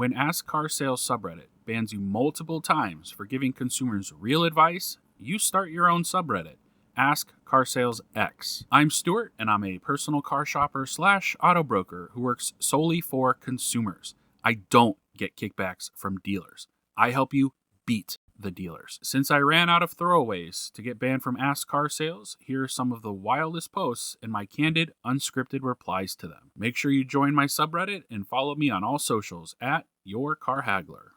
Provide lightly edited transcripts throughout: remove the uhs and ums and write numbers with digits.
When AskCarSales subreddit bans you multiple times for giving consumers real advice, you start your own subreddit, AskCarSalesEx. I'm Stuart, and I'm a personal car shopper / auto broker who works solely for consumers. I don't get kickbacks from dealers. I help you beat the dealers. Since I ran out of throwaways to get banned from AskCarSales, here are some of the wildest posts and my candid, unscripted replies to them. Make sure you join my subreddit and follow me on all socials at YourCarHaggler.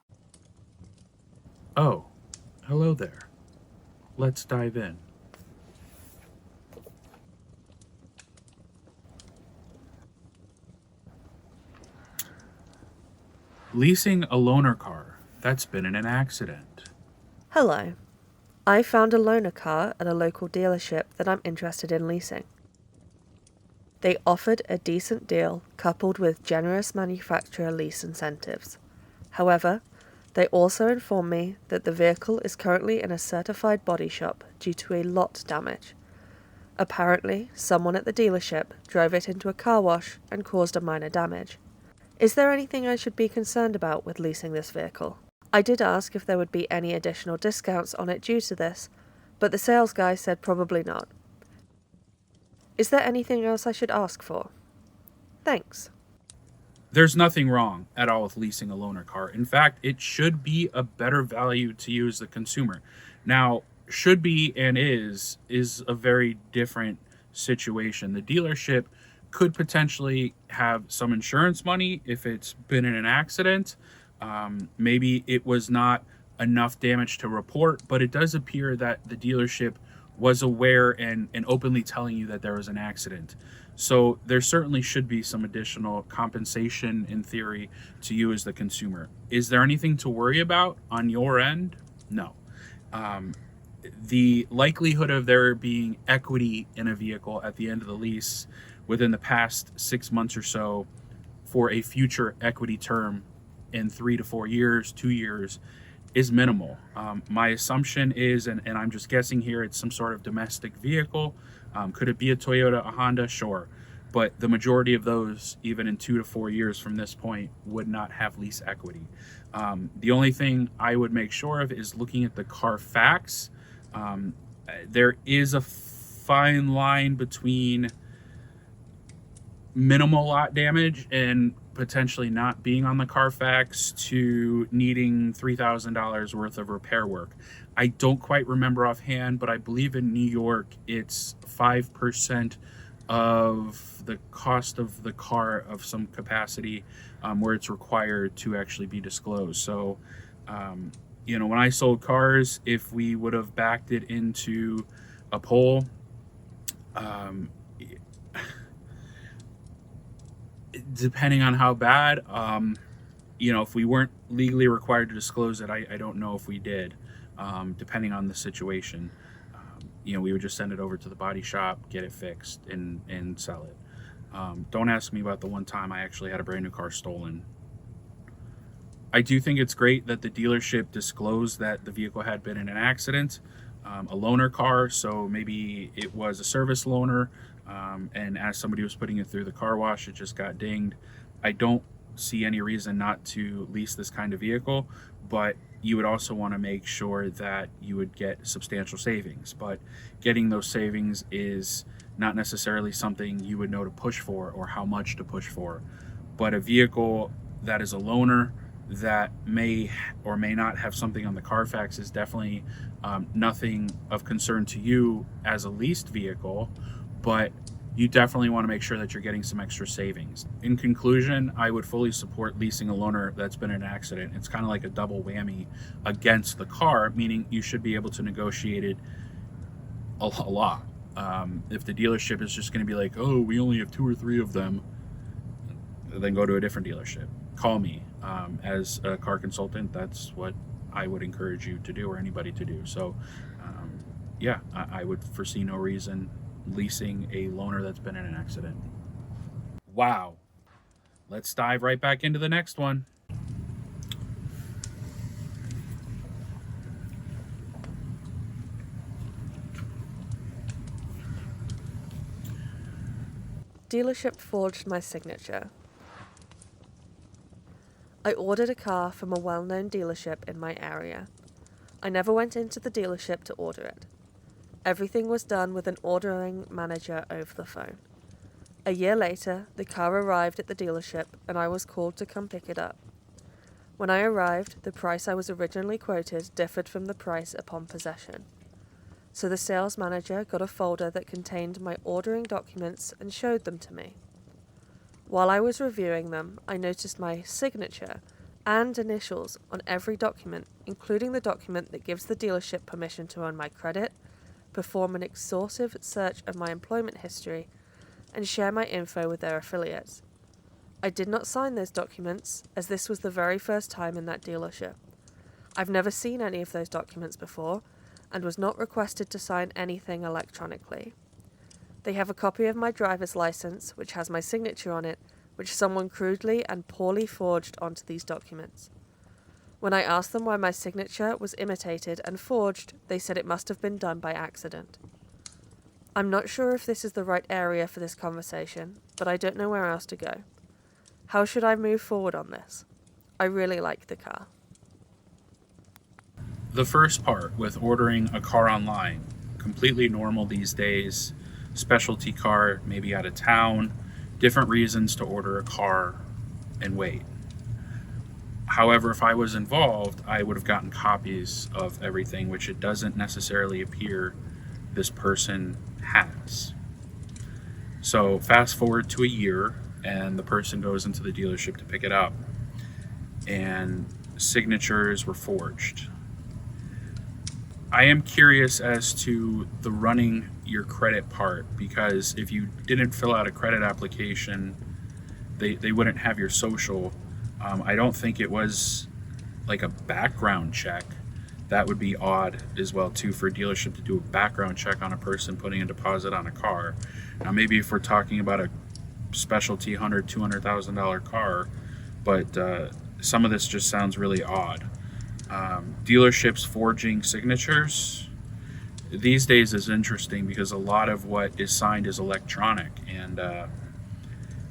Oh, hello there. Let's dive in. Leasing a loaner car that's been in an accident. Hello. I found a loaner car at a local dealership that I'm interested in leasing. They offered a decent deal coupled with generous manufacturer lease incentives. However, they also informed me that the vehicle is currently in a certified body shop due to a lot damage. Apparently, someone at the dealership drove it into a car wash and caused a minor damage. Is there anything I should be concerned about with leasing this vehicle? I did ask if there would be any additional discounts on it due to this, but the sales guy said probably not. Is there anything else I should ask for? Thanks. There's nothing wrong at all with leasing a loaner car. In fact, it should be a better value to you as the consumer. Now, should be and is a very different situation. The dealership could potentially have some insurance money if it's been in an accident. Maybe it was not enough damage to report, but it does appear that the dealership was aware and openly telling you that there was an accident. So there certainly should be some additional compensation in theory to you as the consumer. Is there anything to worry about on your end? No. The likelihood of there being equity in a vehicle at the end of the lease within the past 6 months or so for a future equity term in 3 to 4 years, 2 years, is minimal. My assumption is, and I'm just guessing here, it's some sort of domestic vehicle. Could it be a Toyota, a Honda? Sure. But the majority of those, even in 2 to 4 years from this point, would not have lease equity. The only thing I would make sure of is looking at the Carfax. There is a fine line between minimal lot damage and potentially not being on the Carfax to needing $3,000 worth of repair work. I don't quite remember offhand, but I believe in New York it's 5% of the cost of the car of some capacity where it's required to actually be disclosed. So, when I sold cars, if we would have backed it into a poll, depending on how bad, if we weren't legally required to disclose it, I don't know if we did, depending on the situation. We would just send it over to the body shop, get it fixed, and sell it. Don't ask me about the one time I actually had a brand new car stolen. I do think it's great that the dealership disclosed that the vehicle had been in an accident, a loaner car, so maybe it was a service loaner, and as somebody was putting it through the car wash, it just got dinged. I don't see any reason not to lease this kind of vehicle, but you would also want to make sure that you would get substantial savings. But getting those savings is not necessarily something you would know to push for or how much to push for. But a vehicle that is a loaner that may or may not have something on the Carfax is definitely nothing of concern to you as a leased vehicle, but you definitely want to make sure that you're getting some extra savings. In conclusion, I would fully support leasing a loaner that's been in an accident. It's kind of like a double whammy against the car, meaning you should be able to negotiate it a lot. If the dealership is just going to be like, oh, we only have 2 or 3 of them, then go to a different dealership. Call me. As a car consultant, that's what I would encourage you to do, or anybody to do. So, I would foresee no reason leasing a loaner that's been in an accident. Wow. Let's dive right back into the next one. Dealership forged my signature. I ordered a car from a well-known dealership in my area. I never went into the dealership to order it. Everything was done with an ordering manager over the phone. A year later, the car arrived at the dealership and I was called to come pick it up. When I arrived, the price I was originally quoted differed from the price upon possession. So the sales manager got a folder that contained my ordering documents and showed them to me. While I was reviewing them, I noticed my signature and initials on every document, including the document that gives the dealership permission to run my credit, perform an exhaustive search of my employment history, and share my info with their affiliates. I did not sign those documents, as this was the very first time in that dealership. I've never seen any of those documents before, and was not requested to sign anything electronically. They have a copy of my driver's license, which has my signature on it, which someone crudely and poorly forged onto these documents. When I asked them why my signature was imitated and forged, they said it must have been done by accident. I'm not sure if this is the right area for this conversation, but I don't know where else to go. How should I move forward on this? I really like the car. The first part with ordering a car online, completely normal these days. Specialty car, maybe out of town, different reasons to order a car and wait. However, if I was involved, I would have gotten copies of everything, which it doesn't necessarily appear this person has. So fast forward to a year and the person goes into the dealership to pick it up and signatures were forged. I am curious as to the running your credit part, because if you didn't fill out a credit application, they wouldn't have your social. I don't think it was like a background check. That would be odd as well too, for a dealership to do a background check on a person putting a deposit on a car. Now maybe if we're talking about a specialty $100,000-$200,000 car, but some of this just sounds really odd. Dealerships forging signatures these days is interesting because a lot of what is signed is electronic, and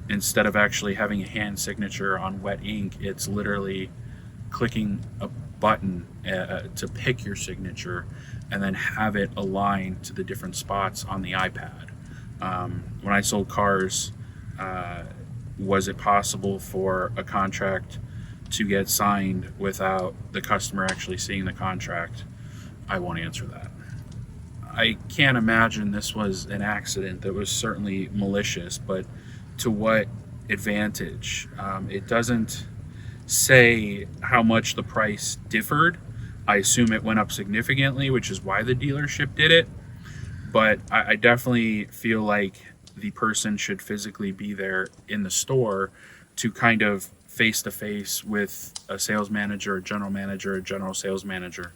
instead of actually having a hand signature on wet ink, it's literally clicking a button to pick your signature and then have it aligned to the different spots on the iPad. When I sold cars, was it possible for a contract to get signed without the customer actually seeing the contract? I won't answer that. I can't imagine this was an accident that was certainly malicious, but to what advantage? It doesn't say how much the price differed. I assume it went up significantly, which is why the dealership did it. But I definitely feel like the person should physically be there in the store to kind of face-to-face with a sales manager, a general sales manager.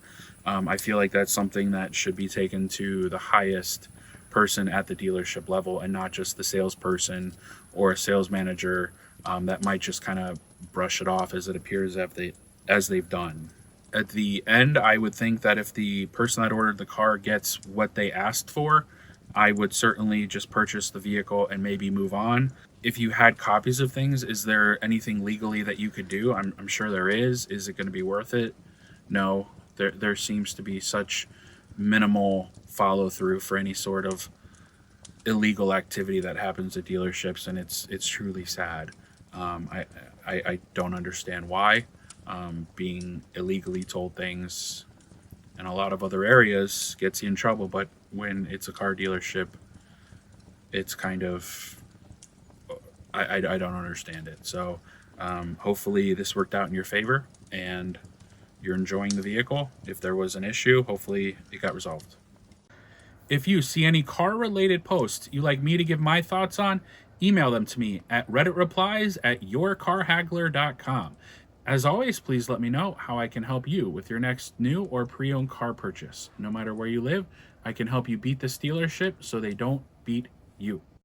I feel like that's something that should be taken to the highest person at the dealership level, and not just the salesperson or a sales manager that might just kind of brush it off as it appears as they've done. At the end, I would think that if the person that ordered the car gets what they asked for, I would certainly just purchase the vehicle and maybe move on. If you had copies of things, is there anything legally that you could do? I'm sure there is. Is it going to be worth it? No. There seems to be such minimal follow through for any sort of illegal activity that happens at dealerships, and it's truly sad. I don't understand why. Being illegally told things in a lot of other areas gets you in trouble, but when it's a car dealership, it's kind of, I don't understand it. So hopefully this worked out in your favor and you're enjoying the vehicle. If there was an issue, hopefully it got resolved. If you see any car related posts you'd like me to give my thoughts on, email them to me at Reddit Replies at yourcarhaggler.com. As always, please let me know how I can help you with your next new or pre-owned car purchase. No matter where you live, I can help you beat this dealership so they don't beat you.